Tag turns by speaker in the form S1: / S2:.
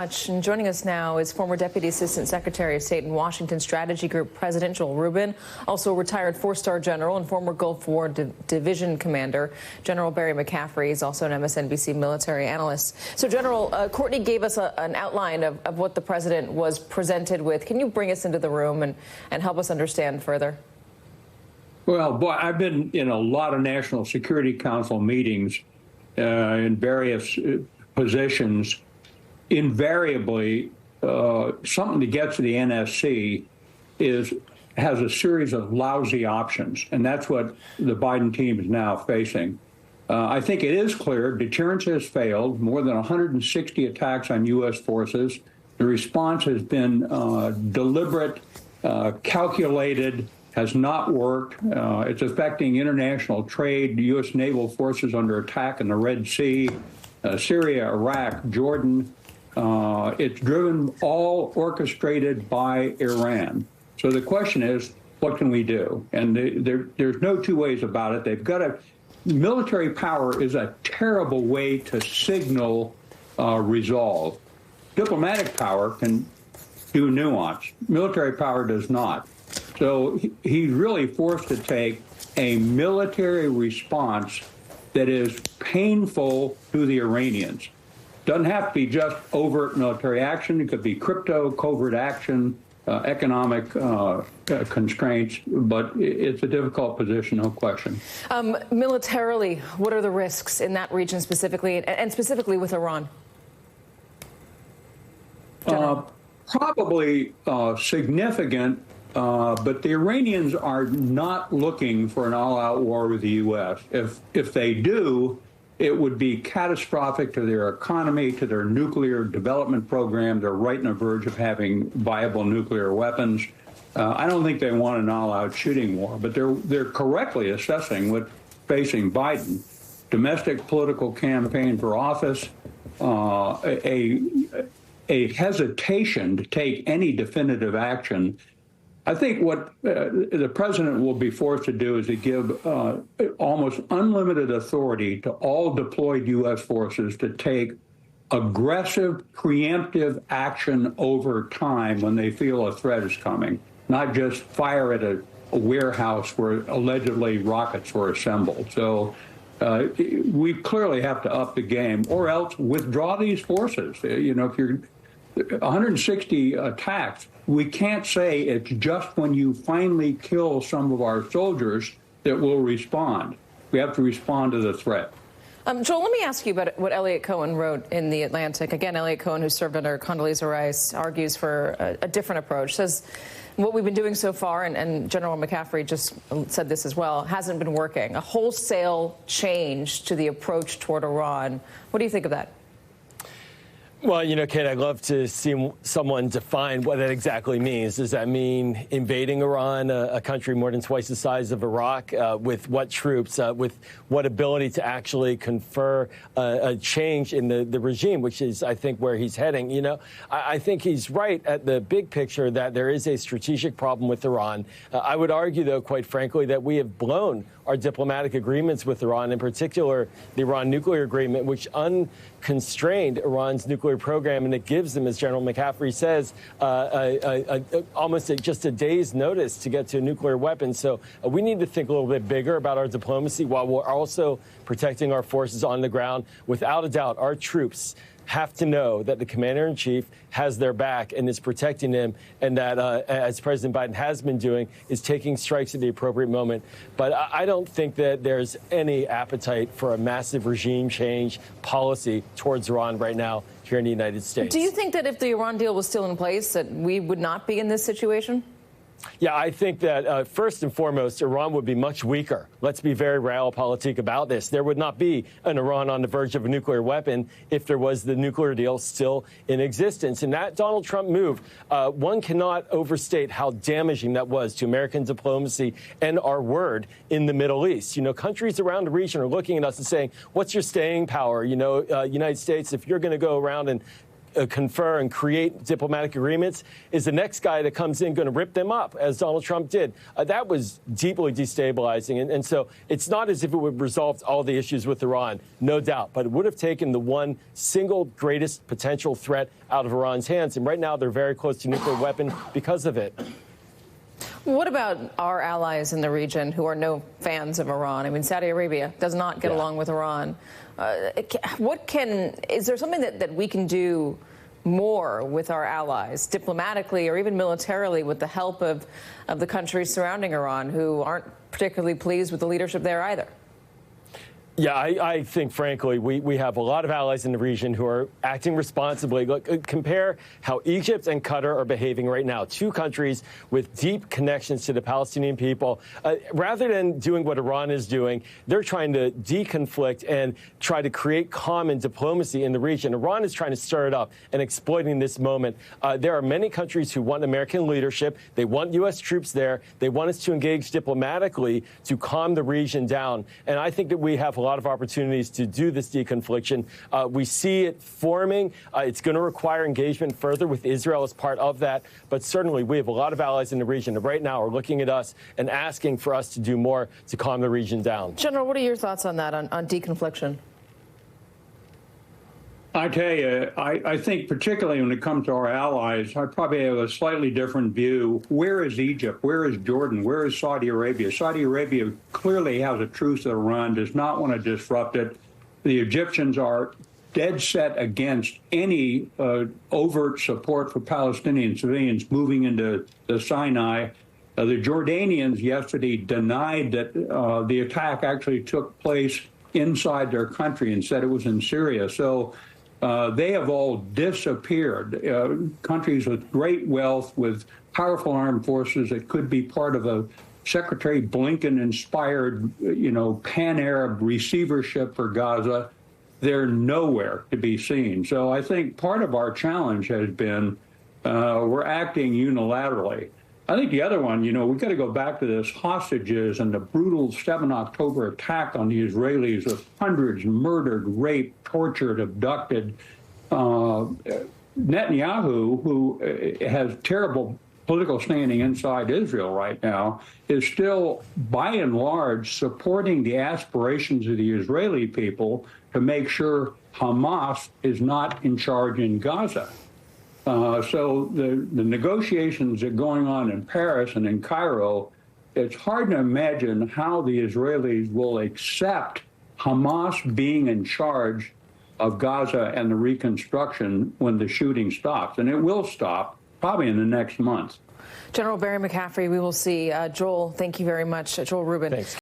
S1: And joining us now is former Deputy Assistant Secretary of State in Washington Strategy Group President Joel Rubin, also a retired four-star general and former Gulf War Division Commander. General Barry McCaffrey is also an MSNBC military analyst. So, General, Courtney gave us an outline of what the president was presented with. Can you bring us into the room and help us understand further?
S2: Well, boy, I've been in a lot of National Security Council meetings in various positions. Invariably, something to get to the NSC has a series of lousy options, and that's what the Biden team is now facing. I think it is clear deterrence has failed. More than 160 attacks on U.S. forces. The response has been deliberate, calculated, has not worked. It's affecting international trade. The U.S. naval forces under attack in the Red Sea, Syria, Iraq, Jordan. It's driven, all orchestrated by Iran. So the question is, what can we do? And there's no two ways about it. They've got military power is a terrible way to signal resolve. Diplomatic power can do nuance. Military power does not. So he's really forced to take a military response that is painful to the Iranians. Doesn't have to be just overt military action. It could be crypto, covert action, economic constraints, but it's a difficult position, no question.
S1: Militarily, what are the risks in that region specifically, and specifically with Iran?
S2: Probably significant, but the Iranians are not looking for an all-out war with the U.S. If they do, it would be catastrophic to their economy, to their nuclear development program. They're right on the verge of having viable nuclear weapons. I don't think they want an all-out shooting war, but they're correctly assessing what's facing Biden. Domestic political campaign for office, a hesitation to take any definitive action. I think what the president will be forced to do is to give almost unlimited authority to all deployed U.S. forces to take aggressive, preemptive action over time when they feel a threat is coming, not just fire at a warehouse where allegedly rockets were assembled. So we clearly have to up the game, or else withdraw these forces. You know, if you're 160 attacks, we can't say it's just when you finally kill some of our soldiers that we'll respond. We have to respond to the threat.
S1: Joel, let me ask you about what Elliot Cohen wrote in The Atlantic. Again, Elliot Cohen, who served under Condoleezza Rice, argues for a different approach. Says what we've been doing so far, and General McCaffrey just said this as well, hasn't been working. A wholesale change to the approach toward Iran. What do you think of that?
S3: Well, you know, Kate, I'd love to see someone define what that exactly means. Does that mean invading Iran, a country more than twice the size of Iraq, with what troops, with what ability to actually confer a change in the regime, which is, I think, where he's heading. You know, I think he's right at the big picture that there is a strategic problem with Iran. I would argue, though, quite frankly, that we have blown our diplomatic agreements with Iran, in particular the Iran nuclear agreement, which unconstrained Iran's nuclear program, and it gives them, as General McCaffrey says, almost just a day's notice to get to a nuclear weapon. So we need to think a little bit bigger about our diplomacy while we're also protecting our forces on the ground. Without a doubt, our troops have to know that the commander-in-chief has their back and is protecting them, and that, as President Biden has been doing, is taking strikes at the appropriate moment. But I don't think that there's any appetite for a massive regime change policy towards Iran right now here in the United States.
S1: Do you think that if the Iran deal was still in place, that we would not be in this situation?
S3: Yeah, I think that first and foremost, Iran would be much weaker. Let's be very realpolitik about this. There would not be an Iran on the verge of a nuclear weapon if there was the nuclear deal still in existence. And that Donald Trump move, one cannot overstate how damaging that was to American diplomacy and our word in the Middle East. You know, countries around the region are looking at us and saying, what's your staying power? You know, United States, if you're going to go around and confer and create diplomatic agreements, is the next guy that comes in going to rip them up, as Donald Trump did. That was deeply destabilizing. And so it's not as if it would resolve all the issues with Iran, no doubt, but it would have taken the one single greatest potential threat out of Iran's hands. And right now they're very close to nuclear weapon because of it.
S1: What about our allies in the region who are no fans of Iran? I mean, Saudi Arabia does not get along with Iran. Is there something that we can do more with our allies, diplomatically or even militarily, with the help of the countries surrounding Iran who aren't particularly pleased with the leadership there either?
S3: Yeah, I think, frankly, we have a lot of allies in the region who are acting responsibly. Look, compare how Egypt and Qatar are behaving right now, two countries with deep connections to the Palestinian people. Rather than doing what Iran is doing, they're trying to deconflict and try to create common diplomacy in the region. Iran is trying to stir it up and exploiting this moment. There are many countries who want American leadership. They want U.S. troops there. They want us to engage diplomatically to calm the region down. And I think that we have a lot of opportunities to do this deconfliction. We see it forming. It's going to require engagement further with Israel as part of that. But certainly we have a lot of allies in the region that right now are looking at us and asking for us to do more to calm the region down.
S1: General, what are your thoughts on that, on deconfliction?
S2: I tell you, I think particularly when it comes to our allies, I probably have a slightly different view. Where is Egypt? Where is Jordan? Where is Saudi Arabia? Saudi Arabia clearly has a truce with Iran, does not want to disrupt it. The Egyptians are dead set against any overt support for Palestinian civilians moving into the Sinai. The Jordanians yesterday denied that the attack actually took place inside their country and said it was in Syria. So they have all disappeared. Countries with great wealth, with powerful armed forces that could be part of a Secretary Blinken-inspired, pan-Arab receivership for Gaza, they're nowhere to be seen. So I think part of our challenge has been we're acting unilaterally. I think the other one, we've got to go back to this hostages and the brutal 7 October attack on the Israelis with hundreds murdered, raped, tortured, abducted. Netanyahu, who has terrible political standing inside Israel right now, is still, by and large, supporting the aspirations of the Israeli people to make sure Hamas is not in charge in Gaza. So the negotiations that are going on in Paris and in Cairo, it's hard to imagine how the Israelis will accept Hamas being in charge of Gaza and the reconstruction when the shooting stops. And it will stop probably in the next month.
S1: General Barry McCaffrey, we will see. Joel, thank you very much. Joel Rubin.
S3: Thanks.